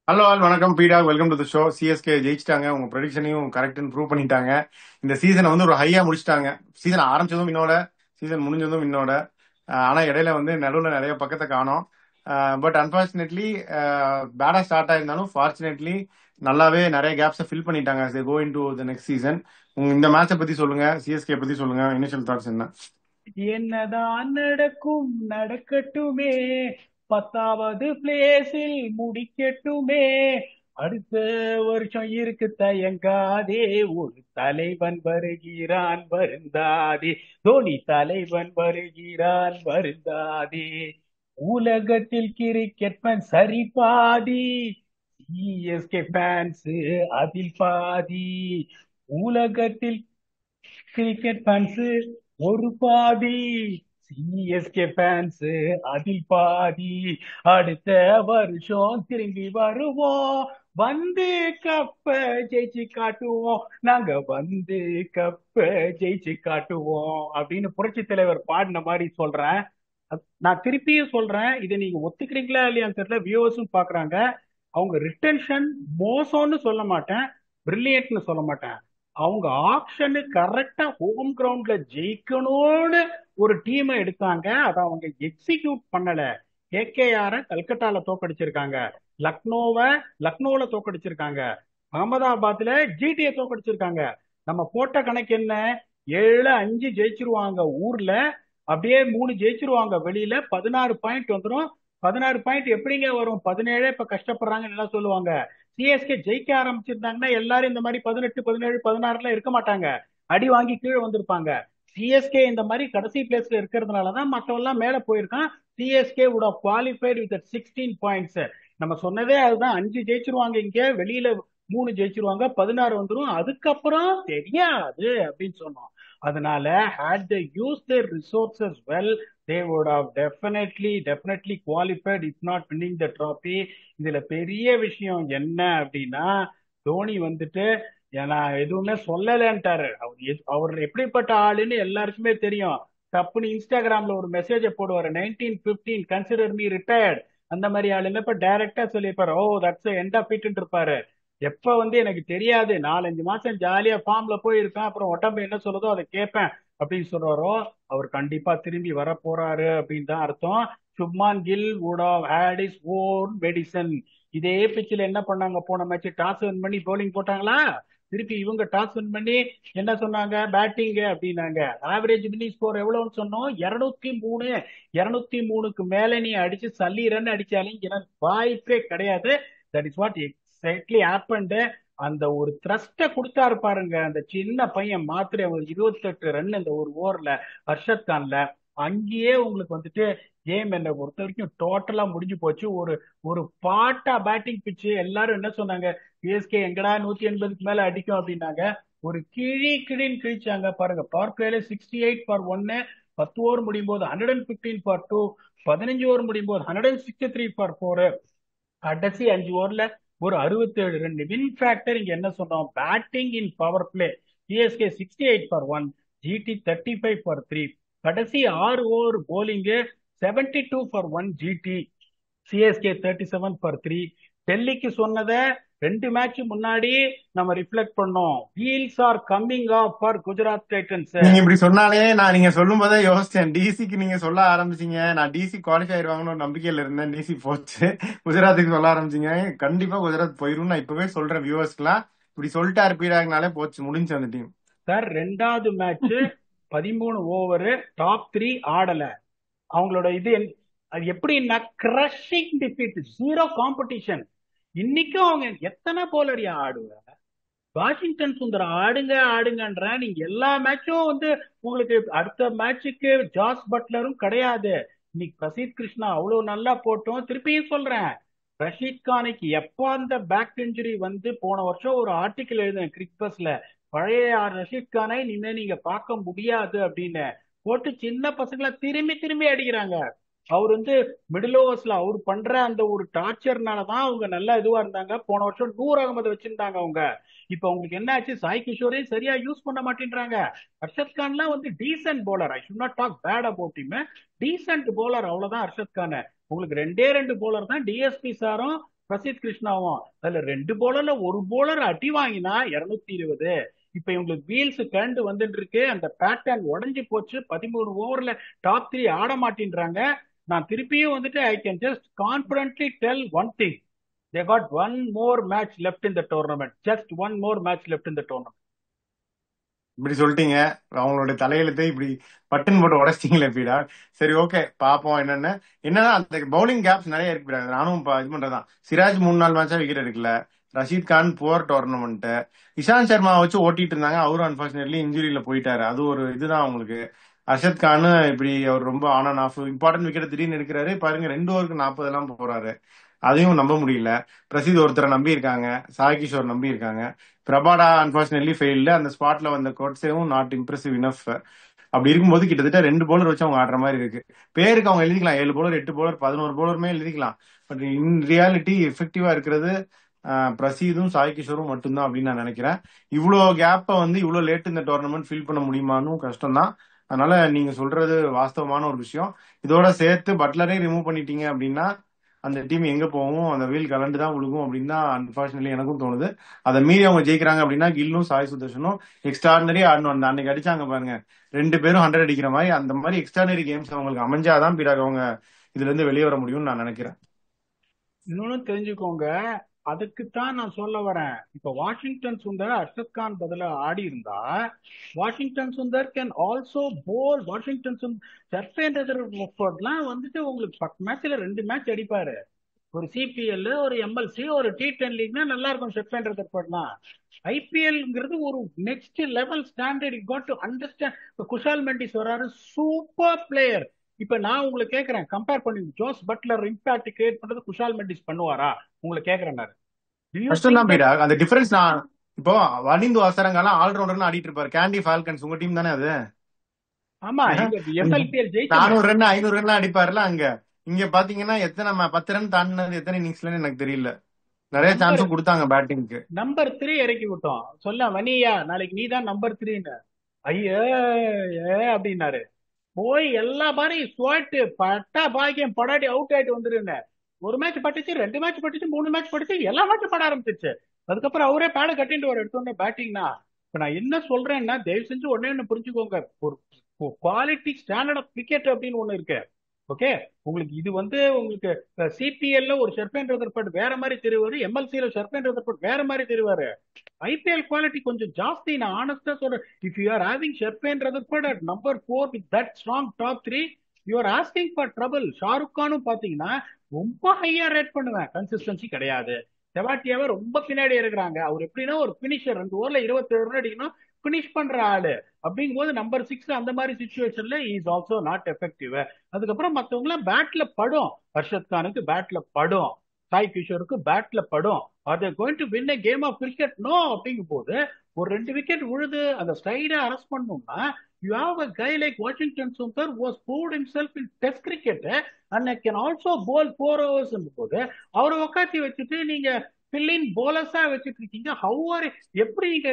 Hello all வணக்கம் பீடா, welcome to the show. CSK ஜெயிச்சிட்டாங்க, உங்க ப்ரெடிக்ஷனையும் கரெக்ட்னு ப்ரூவ் பண்ணிட்டாங்க. இந்த சீசனை வந்து ஒரு ஹையா முடிச்சிட்டாங்க. சீசன் ஆரம்பிச்சதும் இன்னோட, சீசன் முடிஞ்சதும் இன்னோட. ஆனா இடையில வந்து நடுவில் நிறைய பக்கத்தை காணோம். பட் அன்பார்ச்சுனேட்லி பேடா ஸ்டார்ட் ஆயிருந்தாலும் ஃபார்ச்சுனேட்லி நல்லாவே நிறைய கேப்ஸை ஃபில் பண்ணிட்டாங்க. Going to the next season. இந்த மேட்சை பத்தி சொல்லுங்க, சிஎஸ்கே பத்தி சொல்லுங்க, இனிஷியல் தாட்ஸ் என்ன? என்னதான் நடக்கும் நடக்கட்டுமே, 10வது பிளேஸில் முடிக்கட்டுமே, அடுத்த வருஷம் இருக்கு தயங்காதே, ஒரு தலைவன் வருகிறான் வருந்தாதே, தோனி தலைவன் வருகிறான் வருந்தாதே. உலகத்தில் கிரிக்கெட் ஃபேன் சரி பாதி, சிஎஸ்கே ஃபேன்ஸ் அதில் பாதி. உலகத்தில் கிரிக்கெட் ஃபேன்ஸ் ஒரு பாதி, சிஎஸ்கே ஃபேன்ஸ் அதில் பாதி. அடுத்த வருஷம் திரும்பி வருவோம், வந்து கப்ப ஜெயிச்சு காட்டுவோம், நாங்க வந்து கப்ப ஜெயிச்சு காட்டுவோம் அப்படின்னு புரட்சி தலைவர் பாடின மாதிரி சொல்றேன். நான் திருப்பியும் சொல்றேன், இதை நீங்க ஒத்துக்கிறீங்களா இல்லையான்னு தெரியல, வியூவர்ஸும் பாக்குறாங்க. அவங்க ரிட்டன்ஷன் மோசம்னு சொல்ல மாட்டேன், பிரில்லியன்ட்னு சொல்ல மாட்டேன். அவங்க ஆப்ஷனு கரெக்டா ஹோம் கிரவுண்ட்ல ஜெயிக்கணும்னு ஒரு டீமை எடுத்தாங்க, அதை அவங்க எக்ஸிக்யூட் பண்ணல. கேகேஆர கல்கட்டால தோக்கடிச்சிருக்காங்க, லக்னோவை லக்னோல தோக்கடிச்சிருக்காங்க, அகமதாபாத்ல ஜிடியை தோக்கடிச்சிருக்காங்க. நம்ம போட்ட கணக்கு என்ன? 7-5 ஜெயிச்சிருவாங்க ஊர்ல, அப்படியே 3 ஜெயிச்சிருவாங்க வெளியில, 16 பாயிண்ட் வந்துடும். 16 பாயிண்ட் எப்படிங்க வரும்? 17 இப்ப கஷ்டப்படுறாங்கன்னு எல்லாம் சொல்லுவாங்க. சிஎஸ்கே ஜெயிக்க ஆரம்பிச்சிருந்தாங்கன்னா எல்லாரும் இந்த மாதிரி 18 17 16 இருக்க மாட்டாங்க, அடி வாங்கி கீழே வந்திருப்பாங்க. சிஎஸ்கே இந்த மாதிரி கடைசி பிளேஸ்ல இருக்கிறதுனாலதான் மற்றவெல்லாம் மேல போயிருக்கான். CSK would have qualified with that 16 points. நம்ம சொன்னதே அதுதான், 5 ஜெயிச்சிருவாங்க இங்க, வெளியில 3 ஜெயிச்சிருவாங்க, 16 வந்துரும், அதுக்கப்புறம் தெரியாது அப்படின்னு சொன்னோம். அதனால had they used their resources well, they would have definitely qualified, if not winning the trophy. இதுல பெரிய விஷயம் என்ன அப்படின்னா, தோனி வந்துட்டு நான் எதுவுமே சொல்லலன்ட்டாரு. அவர் எப்படிப்பட்ட ஆளுன்னு எல்லாருக்குமே தெரியும். தப்புன்னு இன்ஸ்டாகிராம்ல ஒரு மெசேஜ போடுவாரு, 1915 கன்சிடர் மீ ரிட்டையர்ட். அந்த மாதிரி ஆளுங்க இப்ப டைரக்டா சொல்லியிருப்பாரு, oh that's end of it இருப்பாரு. எப்ப வந்து எனக்கு தெரியாது, 4-5 மாசம் ஜாலியா ஃபார்ம்ல போய் இருப்பேன், அப்புறம் உடம்பு என்ன சொல்லுதோ அதை கேட்பேன் அப்படின்னு சொல்றாரோ, அவர் கண்டிப்பா திரும்பி வர போறாரு அப்படின்னு தான் அர்த்தம். Shubman Gill would have had his own medicine. இதே பிச்சில் என்ன பண்ணாங்க போன மேட்ச்? டாஸ் வின் பண்ணி bowling போட்டாங்களா? திருப்பி இவங்க டாஸ் வின் பண்ணி என்ன சொன்னாங்க? பேட்டிங் அப்படின்னாங்க. ஆவரேஜ் வின்னிங் ஸ்கோர் எவ்வளவுன்னு சொன்னோம்? 203. 203க்கு மேல நீ அடிச்சு சல்லி ரன் அடிச்சாலும் எனக்கு வாய்ப்பே கிடையாது. That is what exactly happened. அந்த ஒரு த்ரஸ்ட கொடுத்தாரு பாருங்க அந்த சின்ன பையன், மாத்திரை ஒரு 28 ரன் இந்த ஒரு ஓவர்ல, ஹர்ஷத் கான்ல. அங்கேயே உங்களுக்கு வந்துட்டு கேம் என்னை பொறுத்த வரைக்கும் டோட்டலா முடிஞ்சு போச்சு. ஒரு ஒரு பாட்டா பேட்டிங் பிச்சு. எல்லாரும் என்ன சொன்னாங்க? சிஎஸ்கே எங்கடா 180க்கு மேல அடிக்கும் அப்படின்னாங்க. ஒரு கிழின்னு கிழிச்சாங்க பாருங்க. பவர் பிளேல 68 for 1, 10 ஓவர் முடியும் போது 115 for 2, 15 ஓவர் முடியும் போது 163 for 4, கடைசி 5 ஓவர்ல ஒரு 67 ரன். வின் ஃபேக்டர் இங்க என்ன சொன்னோம்? Batting in power play CSK 68 for 1, GT 35 for 3. கடைசி 6 over bowling 72 for 1 GT, CSK 37 for 3. டெல்லிக்கு சொன்னதை 2 மேட்ச் முன்னாடி நம்ம ரிஃப்ளெக்ட் பண்ணோம். Wheels are coming off for Gujarat Titans. நீங்க இப்படி சொன்னாலே நான் நீங்க சொல்லும் போதே யோசிச்சேன். டிசிக்கு நீங்க சொல்ல ஆரம்பிச்சீங்க, நான் டிசி குவாலிஃபை ஆயிருவாங்கன்னு ஒரு நம்பிக்கையில இருந்தேன். டிசி போச்சு. குஜராத்துக்கு சொல்ல ஆரம்பிச்சீங்க, கண்டிப்பா குஜராத் போயிரும். நான் இப்பவே சொல்றேன் வியூவர்ஸ்க்குலாம், இப்படி சொல்லிட்டு அர்ப்பீடாங்கனாலே போச்சு, முடிஞ்சு அந்த டீம். சார், 2வது மேட்ச் 13 ஓவர், டாப் 3 ஆடல. அவங்களோட அது எப்படின்னா கிரஷிங் டிஃபீட், ஜீரோ காம்படிஷன். இன்னைக்கும் அவங்க எத்தனை போலரியா ஆடுவ? வாஷிங்டன் சுந்தர் ஆடுங்க ஆடுங்கன்ற, நீங்க எல்லா மேட்சும் வந்து உங்களுக்கு அடுத்த மேட்சுக்கு ஜாஸ் பட்லரும் கிடையாது. இன்னைக்கு பிரசீத் கிருஷ்ணா அவ்வளவு நல்லா போட்டோம். திருப்பியும் சொல்றேன், ரஷீத் கானுக்கு எப்போ அந்த பேக் இன்ஜுரி வந்து, போன வருஷம் ஒரு ஆர்டிக்கல் எழுதினேன் கிரிக் பஸ்ல, பழைய ரஷீத் கானை இனிமே நீங்க பார்க்க முடியாது அப்படின்னு போட்டு சின்ன பசங்களை திரும்பி திரும்பி அடிக்கிறாங்க. அவர் வந்து மிடில் ஓவர்ஸ்ல அவர் பண்ற அந்த ஒரு டார்ச்சர்னாலதான் அவங்க நல்லா இதுவா இருந்தாங்க. போன வருஷம் 100 வச்சிருந்தாங்க அவங்க. இப்ப உங்களுக்கு என்ன ஆச்சு? சாய் கிஷோரையும் சரியா யூஸ் பண்ண மாட்டேன்றாங்க. ஹர்ஷத் கான்லாம் வந்து decent bowler, I should not talk bad about him, decent bowler, அவ்வளவுதான் ஹர்ஷத் கான். உங்களுக்கு 2 போலர் தான், டிஎஸ்பி சாரும் பிரசித் கிருஷ்ணாவும். அதுல 2 பவுலர்ல ஒரு பவுலர் அடி வாங்கினா 220. இப்ப இவங்களுக்கு வீல்ஸ் கண்டு வந்துட்டு இருக்கு, அந்த பேட்டர்ன் உடஞ்சி போச்சு. 13 ஓவர்ல டாப் 3 ஆட மாட்டேன்றாங்க. நான் திருப்பியும் வந்துட்டு I can just confidently tell one thing, they got one more match left in the tournament, just one more match left in the tournament. இப்படி சொல்லிட்டீங்க, அவங்களுடைய தலையெழுத்தை இப்படி பட்டுன்னு போட்டு உடைச்சிட்டீங்களே பீடா. சரி, ஓகே, பாப்போம் என்னன்னு. என்னன்னா அந்த பவுலிங் கேப்ஸ் நிறைய இருக்கு பீடா. நானும் இது பண்றதான். சிராஜ் 3-4 மேட்சா விக்கெட் எடுக்கல. Rashid Khan poor tournament. இஷாந்த் சர்மா வச்சு ஓட்டிட்டு இருந்தாங்க, அவரும் அன்பார்ச்சுனேட்லி இன்ஜுரியில போயிட்டாரு. அது ஒரு இதுதான் அவங்களுக்கு. அர்ஷத் கான் இப்படி அவர் ரொம்ப on and half important wicket திடீர்னு எடுக்கிறாரு பாருங்க, 2 ஓவருக்கு 40 எல்லாம் போறாரு. அதையும் நம்ப முடியல. பிரசித் ஒருத்தரை நம்பி இருக்காங்க, சாய் கிஷோர் நம்பி இருக்காங்க. பிரபாடா அன்பார்ச்சுனேட்லி ஃபெயில்டு. அந்த ஸ்பாட்ல வந்த கோட்ஸேவும் நாட் இம்ப்ரெசிவ் இனஃப். அப்படி இருக்கும்போது கிட்டத்தட்ட 2 பவுலர் வச்சு அவங்க ஆடுற மாதிரி இருக்கு. பேருக்கு அவங்க எழுதிக்கலாம் 7 பவுலர் 8 பவுலர் 11 பவுலருமே எழுதிக்கலாம். பட் இன் ரியாலிட்டி எஃபெக்டிவா இருக்கிறது பிரசீதும் சாய் கிஷோரும் மட்டும்தான் அப்படின்னு நான் நினைக்கிறேன். இவ்வளோ கேப்பை வந்து இவ்வளோ லேட் இந்த டோர்னமெண்ட் ஃபில் பண்ண முடியுமான்னு கஷ்டம் தான். அதனால நீங்க சொல்றது வாஸ்தவமான ஒரு விஷயம். இதோட சேர்த்து பட்லரே ரிமூவ் பண்ணிட்டீங்க அப்படின்னா அந்த டீம் எங்க போகும், அந்த வீல் கலண்டு தான் விழுகும் அப்படின்னு தான் அன்பார்ச்சுனேட்லி எனக்கும் தோணுது. அதை மீறி அவங்க ஜெயிக்கிறாங்க அப்படின்னா கில்லும் சாய் சுதர்ஷனும் எக்ஸ்ட்ராடனரி ஆடணும். அந்த அன்னைக்கு அடிச்சாங்க பாருங்க, 2 பேரும் 100 அடிக்கிற மாதிரி, அந்த மாதிரி எக்ஸ்ட்ராடனரி கேம்ஸ் அவங்களுக்கு அமைஞ்சாதான் பிறகு அவங்க இதுல இருந்து வெளியே வர முடியும்னு நான் நினைக்கிறேன். இன்னொன்னு தெரிஞ்சுக்கோங்க, அதுக்குத்தான் நான் சொல்ல வரேன். இப்ப வாஷிங்டன் சுந்தர் அர்ஷத் கான் பதிலா ஆடி இருந்தா, Washington Sundar can also bowl. Washington சர்ஃபேண்டர்லாம் வந்துட்டு உங்களுக்கு 10 மேட்ச்ல 2 மேட்ச் அடிப்பாரு. ஒரு சிபிஎல், ஒரு எம்எல்சி, ஒரு T10 லீக்னா நல்லா இருக்கும் ஷெஃபேண்டர் தற்பட்னா. ஐபிஎல்ங்கிறது ஒரு next level standard. You got to understand. Kushal Mendis வராரு, சூப்பர் பிளேயர். இப்ப நான் உங்களை கேட்கறேன், கம்பேர் பண்ணி ஜோஸ் பட்லர் இம்பாக்ட் கிரியேட் பண்றது குஷால் மெண்டிஸ் பண்ணுவாரா? உங்களை கேட்கறேன் நான். டு யூ கஷ்டம் திங்க் தான் தட்? பீடா, அந்த டிஃபரன்ஸ். நான் இப்போ வனிந்து வாசரங்கெல்லாம் ஆல்ரவுண்டர்னு ஆடிட்டு இருப்பாரு. கேண்டி ஃபால்கன்ஸ் உங்க டீம் தானே அது? ஆமா, இங்க எஃப்எல்பிஎல் ஜெயிச்சோமே. 400 ரன் 500 ரன் அடிப்பாருல அங்க. இங்க பாத்தீங்கன்னா எத்தனை 10 ரன் தாண்டினது எத்தனை இன்னிங்ஸ்லன்னு எனக்கு தெரியல. நிறைய நம்பர் சான்ஸும் கொடுத்தாங்க பேட்டிங்க்கு. நம்பர் 3 இறக்கி விட்டோம். சொல்ல வனியா, நாளைக்கு நீ தான் நம்பர் 3ன்னு. ஐயோ அப்படின்னாரு. போய் எல்லா மாதிரியும் சோட்டு பட்டா பாக்கியம் படாடி அவுட் ஆயிட்டு வந்துருங்க. ஒரு மேட்ச் பட்டுச்சு, 2 மேட்ச் பட்டுச்சு, 3 மேட்ச் பட்டுச்சு, எல்லா மேட்சும் பட ஆரம்பிச்சிருச்சு. அதுக்கப்புறம் அவரே பேட கட்டிட்டு ஒரு எடுத்தோடனே பேட்டிங்னா. இப்ப நான் என்ன சொல்றேன்னா, தயவு செஞ்சு ஒன்னு புரிஞ்சுக்கோங்க. ஒரு குவாலிட்டி ஸ்டாண்டர்ட் ஆஃப் கிரிக்கெட் அப்படின்னு ஒண்ணு இருக்கு. ஓகே, உங்களுக்கு இது வந்து உங்களுக்கு சிபிஎல்ல ஒரு ஷெர்பேன் ரதர்ஃபோர்ட் வேற மாதிரி தெரிவாரு, எம்எல்சில ஷெர்பேன் ரதர்ஃபோர்ட் வேற மாதிரி தெரிவாரு. ஐபிஎல் குவாலிட்டி கொஞ்சம் ஜாஸ்தி. நான் ஆனஸ்டா சொல்றேன். If you are having Sherfane Rutherford at number 4 with that strong top 3, you are asking for trouble. Shahrukh கானும் பாத்தீங்கன்னா ரொம்ப ஹையா ரேட் பண்ணுவேன், கன்சிஸ்டன்சி கிடையாது. செவாட்டியாவை ரொம்ப பின்னாடி இருக்கிறாங்க. அவர் எப்படின்னா ஒரு பினிஷர், 2 ஓவர்ல 27 ரன் அடிக்கணும், பினிஷ் பண்ற ஆளு. அப்படிங்கும்போது நம்பர் 6 அந்த மாதிரி சுச்சுவேஷன்ல இஸ் ஆல்சோ நாட் எஃபெக்டிவ். அதுக்கப்புறம் மத்தவங்க எல்லாம் பேட்ல படும். ஹர்ஷத் கானுக்கு பேட்ல படும், சாய் கிஷோருக்கு பேட்ல படும். Are they going to win a game of cricket? No. அப்படிங்கும் போது ஒரு 2 விக்கெட் விழுது, அந்த ஸ்டைடா அரெஸ்ட் பண்ணணும்னா you have a guy like Washington Sundar who has proved himself in test cricket and can also bowl 4 overs போது அவரை உட்காத்தி வச்சுட்டு நீங்க பில்லின் போலஸா வச்சுட்டு இருக்கீங்க. எப்படி நீங்க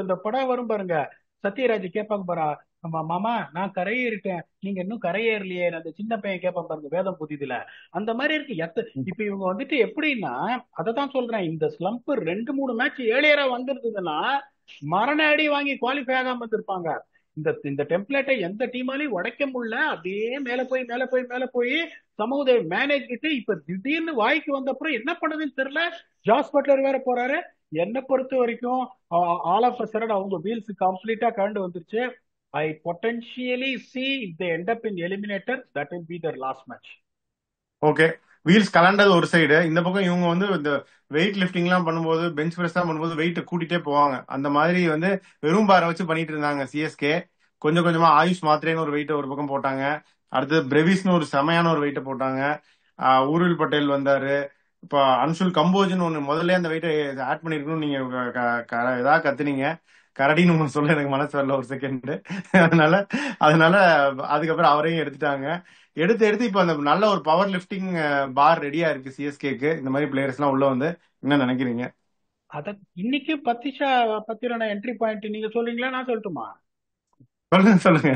இந்த படம் வரும் பாருங்க, சத்யராஜ் கேட்பாங்க பாரா, ஆமா மாமா நான் கரையேறிட்டேன், நீங்க இன்னும் கரையேறலையே, அந்த சின்ன பையன் கேட்பாங்க பாருங்க வேதம் புதிதுல. அந்த மாதிரி இருக்கு. இப்ப இவங்க வந்துட்டு எப்படின்னா, அததான் சொல்றேன், இந்த ஸ்லம்ப் 2 3 மேட்ச் ஏழியரா வந்திருந்ததுன்னா மரண அடி வாங்கி குவாலிஃபை ஆகாம வந்திருப்பாங்க. இந்த டெம்ப்ளேட்டை எந்த டீமாலையும் உடைக்க முடியல. அப்படியே மேல போய் மேல போய் மேல போய் சமூக மேனேஜ் கிட்டு இப்ப திடீர்னு வாய்க்கு வந்த அப்புறம் என்ன பண்ணதுன்னு தெரியல. ஜாஸ் பட்லர் வேற போறாரு. என்னை பொறுத்த வரைக்கும் ஆல் ஆஃப் அ சடன் அவங்க வீல்ஸ் கம்ப்ளீட்டா கண்டு வந்துருச்சு. I potentially see if they end up in eliminator, that will be their last match. Okay, wheels கலண்டது ஒரு சைடு. இந்த பக்கம் இவங்க வந்து இந்த வெயிட் லிஃப்டிங் எல்லாம் பண்ணும்போது, பெஞ்ச் பிரஸ் எல்லாம் பண்ணும்போது வெயிட் கூட்டிட்டே போவாங்க. அந்த மாதிரி வந்து வெறும் பாரை வச்சு பண்ணிட்டு இருந்தாங்க சிஎஸ்கே. கொஞ்சம் கொஞ்சமா ஆயுஷ் மாத்திரேன்னு ஒரு வெயிட்டை ஒரு பக்கம் போட்டாங்க. அடுத்து பிரெவிஸ்னு ஒரு செமையான ஒரு வெயிட்டை போட்டாங்க. ஊர்வில் பட்டேல் வந்தாரு. இப்ப அன்சுல் கம்போஜ்னு ஒண்ணு முதல்ல அந்த வெயிட்டை ஆட் பண்ணிருக்கணும். நீங்க ஏதாவது கத்துனீங்க, கரடின்னு ஒண்ணு சொல்ல எனக்கு மனசு வரல ஒரு செகண்ட். அதனால அதனால அதுக்கப்புறம் அவரையும் எடுத்துட்டாங்க. எடுத்து எடுத்து இப்ப அந்த நல்ல ஒரு பவர் லிஃப்டிங் பார் ரெடியா இருக்கு சிஎஸ்கேக்கு. இந்த மாதிரி பிளேயர்ஸ் எல்லாம் உள்ள வந்து என்ன நினைக்கிறீங்க? அத இன்னைக்கு பத்திரான என்ட்ரி பாயிண்ட் நீங்க சொல்றீங்களா, நான் சொல்லட்டுமா? சொல்லுங்க சொல்லுங்க.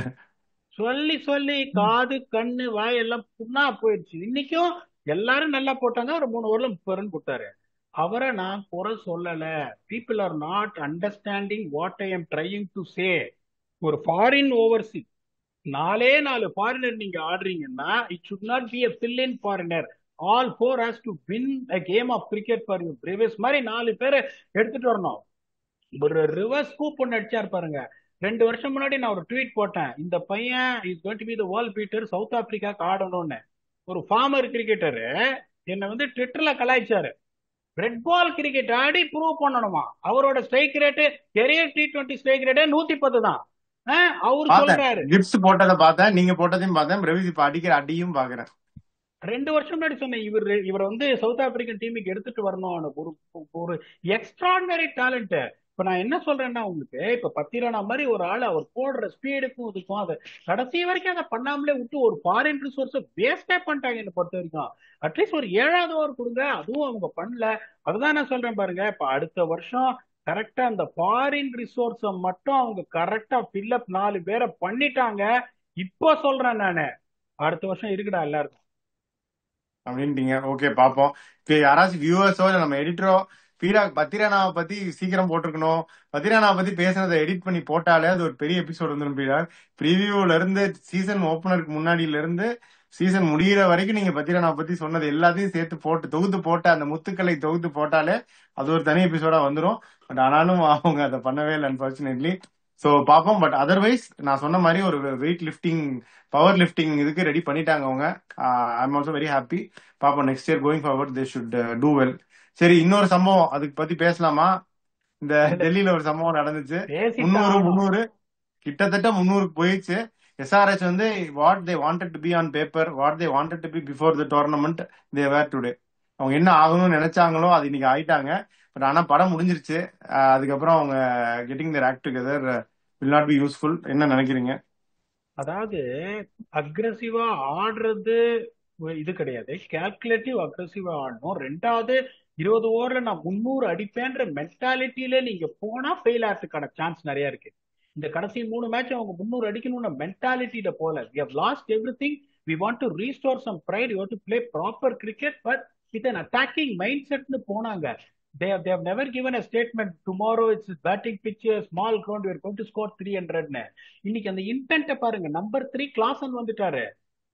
சொல்லி சொல்லி காது கண்ணு வாய் எல்லாம் புண்ணா போயிடுச்சு. இன்னைக்கும் எல்லாரும் நல்லா போட்டாங்க, ஒரு 3 ஓவர்ல 30 ரன் கொடுத்தாரு. அவரை நான் குறை சொல்லல. People are not understanding what I am trying to say. ஒரு ஃபாரின் ஓவர்சீஸ் 4 ஃபாரினர் நீங்க ஆடுறீங்கன்னா it should not be a fill in foreigner. All four has to win a game of cricket for you. Braves மாதிரி 4 பேரை எடுத்துட்டு வரணும். ஒரு reverse scoop ஒன்று அடிச்சார் பாருங்க. 2 வருஷம் முன்னாடி நான் ஒரு ட்வீட் போட்டேன், இந்த பையன் is going to be the world beater, south ஆப்பிரிக்காக்கு ஆடணும்னு. ஒரு ஃபார்மர் கிரிக்கெட்டரு என்னை வந்து ட்விட்டர்ல கலாய்ச்சாரு. ரெட் பால் கிரிக்கெட் ஆடி ப்ரூவ் பண்ணணுமா? அவரோட strike rate career T20 strike ரேட்டே 110 தான். அவரு பார்த்தேன், சொல்றாரு. கிப்ஸ் போட்டதை பார்த்தேன், நீங்க போட்டதையும் பார்த்தேன், பிரவிஸ் இப்ப அடிக்கிற அடியும் பாக்குறேன். 2 வருஷம் முன்னாடி சொன்னேன், இவர் வந்து சவுத் ஆப்பிரிக்கன் டீமுக்கு எடுத்துட்டு வரணும். ஒரு ஒரு எக்ஸ்ட்ராடினரி டேலண்ட். இப்ப நான் என்ன சொல்றேன்னா, உங்களுக்கு இப்ப பத்திரானா மாதிரி ஒரு ஆள், அவர் போடுற ஸ்பீடுக்கும் இதுக்கும் அதை கடைசி வரைக்கும் அதை பண்ணாமலே விட்டு ஒரு ஃபாரின் ரிசோர்ஸை வேஸ்டே பண்ணிட்டாங்க என்ன பொறுத்த வரைக்கும். அட்லீஸ்ட் ஒரு 7வது ஓவர் கொடுங்க, அதுவும் அவங்க பண்ணல. அதுதான் நான் சொல்றேன் பாருங்க. இப்ப அடுத்த வருஷம் கரெக்டா அந்த ஃபாரின் ரிசோர்ஸை மட்டும் அவங்க கரெக்டா ஃபில்அப் 4 பேரை பண்ணிட்டாங்க. இப்போ சொல்றேன் நானு, அடுத்த வருஷம் இருக்குடா எல்லாருக்கும் அப்படின்ட்டீங்க. ஓகே, பாப்போம். இப்ப யாராச்சும் வியூவர்ஸோ இல்ல நம்ம எடிட்டரோ பத்திரானாவை பத்தி சீக்கிரம் போட்டிருக்கணும், பத்திரானாவை பத்தி பேசுனதை எடிட் பண்ணி போட்டாலே அது ஒரு பெரிய எபிசோட் வந்துடும். பீராக் ப்ரிவியூல இருந்து சீசன் ஓப்பனருக்கு முன்னாடியில இருந்து சீசன் முடியிற வரைக்கும் நீங்க பத்திரானாவை பத்தி சொன்னது எல்லாத்தையும் சேர்த்து போட்டு தொகுத்து போட்ட அந்த முத்துக்களை தொகுத்து போட்டாலே அது ஒரு தனி எபிசோடா வந்துடும். பட் ஆனாலும் அவங்க அதை பண்ணவே இல்லை அன்பார்ச்சுனேட்லி. ஸோ பார்ப்போம். பட் அதர்வைஸ் நான் சொன்ன மாதிரி ஒரு வெயிட் லிஃப்டிங், பவர் லிஃப்டிங் இதுக்கு ரெடி பண்ணிட்டாங்க அவங்க. I am also very happy. பார்ப்போம், next year going forward they should do well. சரி, இன்னொரு சம்பவம் அதுக்கு பத்தி பேசலாமா? இந்த டெல்லியில ஒரு சம்பவம் நடந்துச்சு. 300 கிட்டத்தட்ட 300க்கு போயிடுச்சு. எஸ்ஆர்எச் வந்து what they wanted to be on paper, what they wanted to be before the tournament, they were today. அவங்க என்ன ஆகணும்னு நினைச்சாங்களோ அது இன்னைக்கு ஆயிட்டாங்க. பட் ஆனா படம் முடிஞ்சிருச்சு. அதுக்கப்புறம் அவங்க getting their act together will not be useful. என்ன நினைக்கிறீங்க? அதாவது அக்ரெசிவா ஆடுறது இது கிடையாது, கால்குலேட்டிவ் அக்ரெசிவா ஆடணும். 2வது 20 ஓவர்ல நான் 300 அடிப்பேன்ற மென்டாலிட்டியில நீங்க போனா ஃபெயில் ஆகிறதுக்கான சான்ஸ் நிறைய இருக்கு. இந்த கடைசி 3 மேட்ச் அவங்க 300 அடிக்கணும்னு மென்டாலிட்டியில போல. we have lost everything, we want to restore some pride, we want to play proper cricket but with an attacking mindset னு போனாங்க. they have never given a statement, tomorrow it's batting pitch, small ground, we are going to score 300 னு. இன்னைக்கு அந்த இன்டென்ட்டை பாருங்க. Number 3 Klaasen வந்துட்டாரு.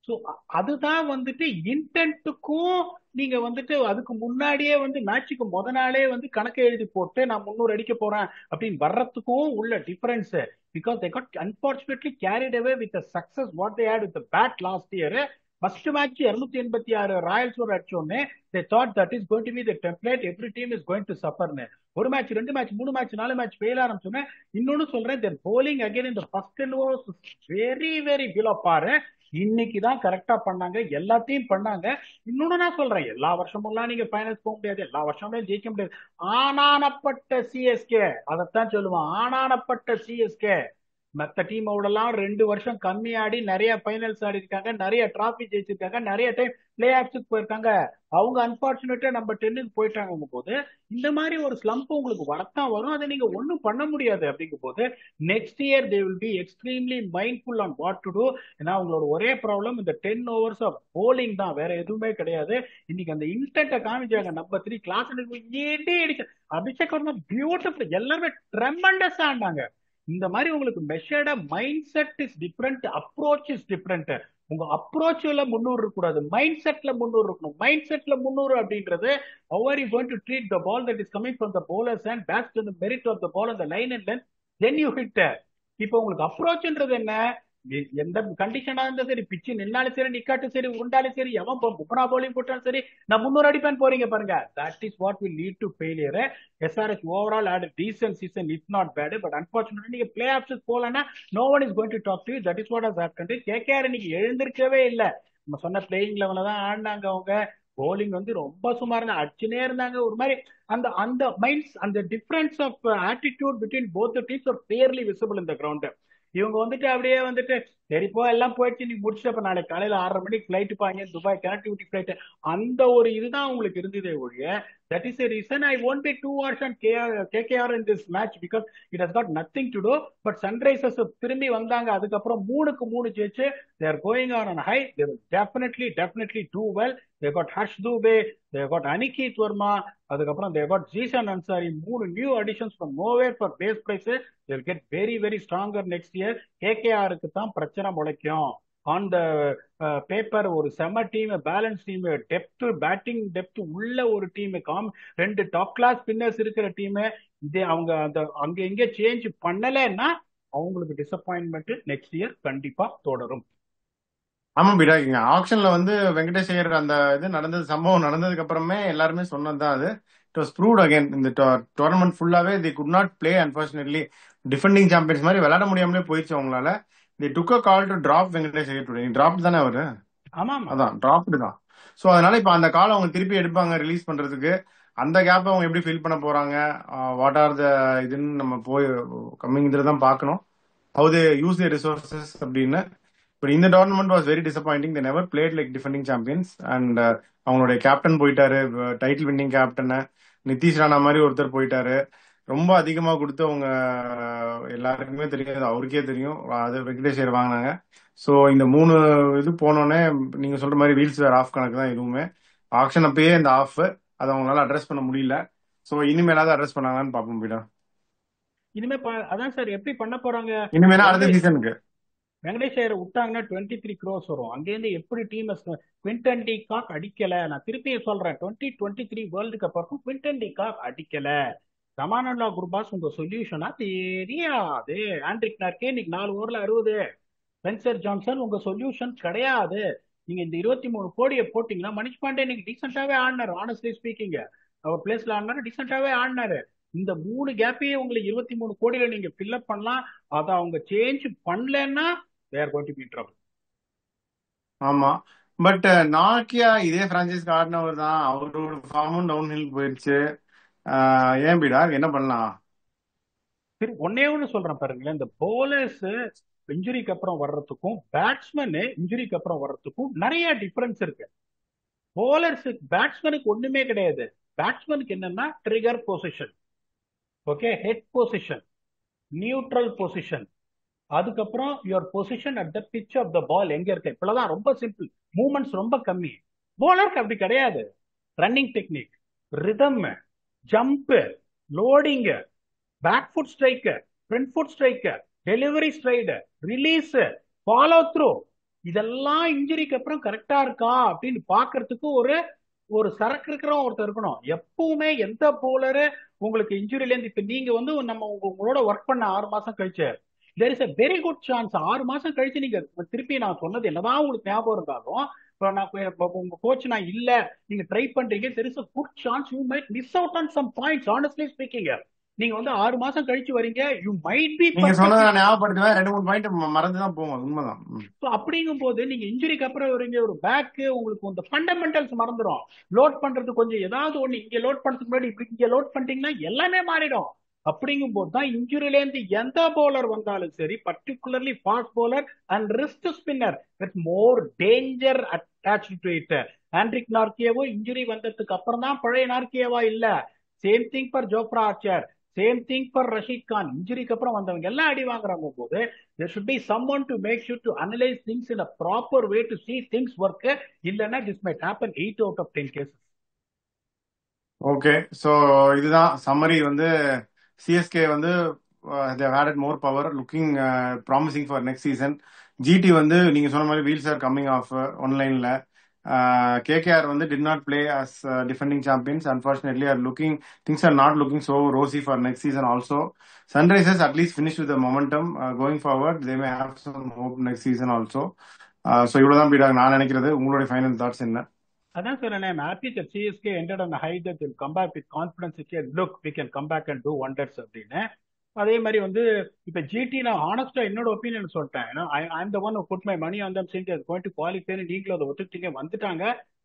So அதுதான் வந்துட்டு இன்டென்ட்டுக்கும் நீங்க வந்துட்டு அதுக்கு முன்னாடியே வந்து மேட்சுக்கு நாளே வந்து கணக்கை எழுதி போட்டு நான் 300 அடிக்க போறேன் அப்படின்னு வர்றதுக்கும் உள்ள difference. Because they got unfortunately carried away with the success what they had with the bat last year. First match 286 ராயல்ஸோட அடிச்சோடனே they thought that is going to be the template, every team is going to suffer னு. ஒரு match 2 match 3 match 4 match fail ஆரம்பிச்சோன்னே இன்னொன்னு சொல்றேன், their bowling again in the first 10 overs very very below par. இன்னைக்கு தான் கரெக்டா பண்ணாங்க, எல்லாத்தையும் பண்ணாங்க. இன்னொன்னு நான் சொல்றேன், எல்லா வருஷமெல்லாம் நீங்க ஃபைனல்ஸ் போக முடியாது, எல்லா வருஷமே ஜெயிக்க முடியாது. ஆனானப்பட்ட சிஎஸ்கே, அதைத்தான் சொல்லுவான், ஆனானப்பட்ட சிஎஸ்கே. மற்ற டீமோடலாம் 2 வருஷம் கம்மி ஆடி நிறைய ஃபைனல்ஸ் ஆடி இருக்காங்க, நிறைய டிராபி ஜெயிச்சிருக்காங்க, நிறைய டைம் பிளே ஆஃப்ஸுக்கு போயிருக்காங்க. அவங்க அன்பார்ச்சுனேட்டா நம்ம 10க்கு போயிட்டாங்க போது இந்த மாதிரி ஒரு ஸ்லம்ப் உங்களுக்கு வரத்தான் வரும். அதை நீங்க ஒன்றும் பண்ண முடியாது. அப்படிங்கும் போது next year they will be extremely mindful on what to do. ஏன்னா அவங்களோட ஒரே ப்ராப்ளம் இந்த 10 ஓவர்ஸ் ஆஃப் போலிங் தான், வேற எதுவுமே கிடையாது. இன்னைக்கு அந்த இன்டென்ட்டை காமிச்சாங்க. Number 3 class Abhishek Varma beautiful, எல்லாருமே ட்ரெமெண்டஸா ஆடினாங்க. இந்த மாதிரி உங்களுக்கு மெஷர்டா mind set is different, approach is different. உங்க அப்ரோச்ல 300 இருக்கக்கூடாது, மைண்ட் செட்ல 300 இருக்கணும். மைண்ட் செட்ல 300 அப்படின்றது how are you going to treat the ball that is coming from the bowlers and bats to the merit of the ball on the line and length, then you hit. இப்போ உங்களுக்கு அப்ரோச்ன்றது என்ன? எந்த கண்டிஷனா இருந்தா சரி, பிச்சு நின்னாலும் சரி, நிக்காட்டும் சரி, உருண்டாலும் சரி, எவன் புப்பனா போலிங் போட்டாலும் சரி, நான் 300 அடிப்பேன் போறீங்க பாருங்க. That is what will lead to failure. SRH overall had decent season, it's not bad. But unfortunately நீங்க பிளே ஆஃப்ஸ் போலன்னா no one is going to talk to you. That is what has happened. KKR இன்னைக்கு எழுந்திருக்கவே இல்லை. நம்ம சொன்ன playing லெவல தான் ஆடினாங்க. அவங்க போலிங் வந்து ரொம்ப சுமார் அடிச்சுனே இருந்தாங்க. ஒரு மாதிரி அந்த அந்த மைண்ட்ஸ், அந்த difference of attitude between both teams are clearly visible in the ground. இவங்க வந்துட்டு அப்படியே வந்துட்டு சரி போ, எல்லாம் போயிடுச்சு, நீ முடிச்சுட்டு அப்ப நாளைக்கு காலையில 6:30 மணிக்கு ஃபிளைட் பாங்க, துபாய் கனெக்டிவிட்டி ஃபிளைட். அந்த ஒரு இதுதான் உங்களுக்கு இருந்ததே ஒழிய, that is a reason I won't be too harsh on KKR in this match because it has got nothing to do. But Sunrisers திரும்பி வந்தாங்க, அதுக்கப்புறம் 3-3 ஜெயிச்சு they are going on high. They will definitely do well. They got Harsh Dubey, they got Aniket Verma, அதுக்கப்புறம் they got Zishan Ansari, 3 new additions from nowhere for base price. They will get very stronger next year. KKR-க்கு தான் பிரச்சனை முளைக்கும். On the paper ஒரு செம team, balance team, depth, batting depth உள்ள ஒரு team, 2 top class spinners இருக்கிற team. இதே அவங்க அந்த அங்க எங்க சேஞ்ச் பண்ணலைன்னா அவங்களுக்கு டிசப்பாயின்மெண்ட் நெக்ஸ்ட் இயர் கண்டிப்பா தொடரும். ஆமா பீடா, இங்க ஆக்ஷன்ல வந்து வெங்கடேஷ் ஐயர் அந்த இது நடந்தது, சம்பவம் நடந்ததுக்கு அப்புறமே எல்லாருமே சொன்னதுதான் அது. It was proved again. இந்த டோர்னமெண்ட் ஃபுல்லாவே they could not play. Unfortunately defending champions மாதிரி விளையாட முடியாமலே போயிடுச்சு அவங்களால. They took a call to drop Venkatesh Iyer today. Drop தானே அவரு? ஆமா அதான் டிராப்டு தான். ஸோ அதனால இப்போ அந்த காலை அவங்க திருப்பி எடுப்பாங்க ரிலீஸ் பண்றதுக்கு. அந்த கேப்பை அவங்க எப்படி ஃபில் பண்ண போறாங்க, வாட் ஆர் த இதுன்னு நம்ம போய் கம்மிங் இதில் தான் பார்க்கணும். How they use the resources அப்படின்னு. பட் இந்த tournament was very disappointing. They never played like defending champions. And அவங்களுடைய கேப்டன் போயிட்டாரு, டைட்டில் வின்னிங் கேப்டனை நிதிஷ் ராணா மாதிரி ஒருத்தர் போயிட்டாரு. ரொம்ப அதிகமாக கொடுத்து அவங்க எல்லாருக்குமே தெரியாது, அவருக்கே தெரியும், அது வெங்கடேஷ் ஐயர் வாங்கினாங்க. ஸோ இந்த 3 இது போனோடனே நீங்க சொல்ற மாதிரி வீல்ஸ் வேர் ஆஃப் கணக்கு தான் இதுவுமே. ஆக்ஷன் அப்பயே இந்த ஆஃப் அதை அவங்களால அட்ரஸ் பண்ண முடியல. ஸோ இனிமேலாவது அட்ரஸ் பண்ணாங்கன்னு பார்ப்போம் பீடா. இனிமே அதான் சார் எப்படி பண்ண போறாங்க. இனிமேனா அடுத்த சீசனுக்கு வெங்கடேஷ் ஐயரை விட்டாங்கன்னா 23 crores வரும். அங்கேருந்து எப்படி டீம் குவிண்டன் டி காக் அடிக்கல. நான் திருப்பி சொல்றேன், 2023 வேர்ல்டு கப் வரைக்கும் குவிண்டன் டி காக் அடிக்கல. ரமானல்லா குர்பாஸ் உங்க சொல்யூஷனா தெரியாது. ஆண்ட்ரிக் நார்கே இன்னைக்கு 4 ஓவர்ல 60. ஸ்பென்சர் ஜான்சன் உங்க சொல்யூஷன் கிடையாது. நீங்க இந்த 23 கோடியை போட்டீங்கன்னா, மணிஷ் பாண்டே இன்னைக்கு டீசென்டாவே ஆடினாரு. ஆனஸ்ட்லி ஸ்பீக்கிங் அவர் பிளேஸ்ல ஆடினாரு, டீசென்டாவே ஆடினாரு. இந்த 3 கேப்பையே உங்களுக்கு 23 கோடியில நீங்க ஃபில்அப் பண்ணலாம். அதை அவங்க சேஞ்ச் பண்ணலன்னா they are going to be in trouble. ஆமா. பட் நாக்கியா இதே பிரான்சைஸ்க்கு ஆடினவர் தான், அவரோட ஃபார்மும் டவுன் ஹில் போயிடுச்சு. ஏன் பீடா என்ன பண்ணலாம்? சரி, ஒன்னே ஒண்ணு சொல்றேன் பாருங்களேன், இந்த போலர்ஸ் இன்ஜுரிக்கு அப்புறம் வர்றதுக்கும் பேட்ஸ்மேன் இன்ஜுரிக்கு அப்புறம் வர்றதுக்கும் நிறைய டிஃபரன்ஸ் இருக்கு. போலர்ஸுக்கு பேட்ஸ்மேனுக்கு ஒண்ணுமே கிடையாது. பேட்ஸ்மேனுக்கு என்னன்னா trigger position, okay, head position, neutral position, அதுக்கப்புறம் your position at the pitch of the ball எங்க இருக்கு. இப்பதான் ரொம்ப சிம்பிள், மூவ்மெண்ட்ஸ் ரொம்ப கம்மி. போலருக்கு அப்படி கிடையாது. Running technique, rhythm, jump, loading, back foot striker, front foot striker, delivery stride, release, follow through, இதெல்லாம் இன்ஜுரிக்கு அப்புறம் கரெக்டா இருக்கா அப்படின்னு பாக்குறதுக்கு ஒரு சரக்கு இருக்கிற ஒருத்தர் இருக்கணும். எப்பவுமே எந்த போலரு உங்களுக்கு இன்ஜுரில இருந்து இப்ப நீங்க வந்து நம்ம உங்களோட ஒர்க் பண்ண 6 மாசம் கழிச்சு there is a very good chance 6 மாசம் கழிச்சு நீங்க திருப்பி நான் சொன்னது என்னதான் உங்களுக்கு ஞாபகம் இருந்தாலும், உங்க கோச் நான் இல்ல, நீங்க ட்ரை பண்றீங்க, there is a good chance you might miss out on some points. honestly speaking, நீங்க வந்து 6 மாசம் கழிச்சு வரீங்க, you might be நீங்க சொன்னதை நான் ஞாபகப்படுத்துவேன், 2-3 பாயிண்ட் மறந்துதான் போவோம், உண்மைதான். அப்படிங்கும் போது நீங்க இன்ஜுரிக்கு அப்புறம் வரீங்க, ஒரு பேக் உங்களுக்கு இந்த ஃபண்டமெண்டல்ஸ் மறந்துடும். லோட் பண்றது கொஞ்சம் ஏதாவது ஒண்ணு இங்க லோட் பண்றதுக்கு முன்னாடி இப்படி இங்க லோட் பண்ணிட்டீங்கன்னா எல்லாமே மாறிடும். அப்படிங்கும் போது தான் இன்ஜுரியில இருந்து எந்த பவுலர் வந்தாலும் சரி, particularly fast bowler and wrist spinner, with more danger attached to it. Anrich நார்கியவோ இன்ஜுரி வந்ததுக்கு அப்புறம் தான் பழைய நார்கியவா இல்ல. Same thing for Jofra Archer, same thing for Rashid Khan. இன்ஜுரிக்கு அப்புறம் வந்தவங்க எல்லாம் அடி வாங்குறாங்க போது there should be someone to make sure to analyze things in a proper way to see things work. இல்லனா this might happen 8 out of 10 cases. Okay, so இதுதான் summary. வந்து சிஎஸ்கே வந்து they have added more power, looking promising for next season. GT வந்து நீங்க சொன்ன மாதிரி wheels are coming off ஒன்லைன்ல. KKR வந்து did not play as defending champions. Unfortunately, things are not looking so rosy for next season also. Sunrisers at least finished with the momentum. Going forward, they may have some hope next season also. So இவ்வளவுதான் பீடா நான் நினைக்கிறது. உங்களுடைய final thoughts என்ன? அதான் sir, I'm happy that CSK ended on a high, that they'll come back with confidence. Look, we can come back and do wonders அப்படின்னு. அதே மாதிரி வந்து இப்ப ஜிடி நான் ஹானஸ்டா என்னோட ஒப்பீனியன் சொல்லிட்டேன். I'm the one who put my money on them saying they're going to qualify. நீங்களும் அதை ஒத்துக்கிட்டீங்க, வந்துட்டாங்க.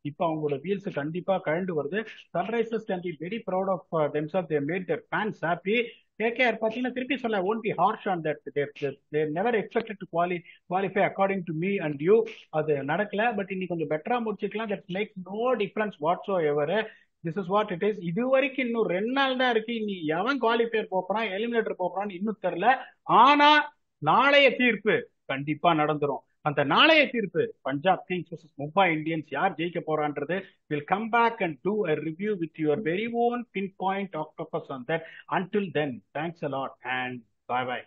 இப்ப அவங்களோட வீல்ஸ் கண்டிப்பா கழண்டு வருது. Sunrisers can be very proud of themselves. They made their fans happy. KKR பாத்தீங்கன்னா திருப்பி சொல்ல won't be harsh on that. They never expected to qualify according to me and you. அது நடக்கல. பட் இன்னைக்கு கொஞ்சம் பெட்டரா முடிச்சுக்கலாம். that makes no difference whatsoever. This is what it is. இது வரைக்கும் இன்னும் 2 நாள் தான் இருக்கு. இனி எவன் குவாலிஃபயர் போறான் எலிமினேட்டர் போறான்னு இன்னும் தெரியல. ஆனா நாளைய தீர்ப்பு கண்டிப்பா நடந்துரும். அந்த நாளைய தீர்ப்பு Punjab Kings vs Mumbai Indians யார் ஜெயிக்க போறான்றது will come back and do a review with your very own pinpoint octopus on that. Until then, thanks a lot and bye bye.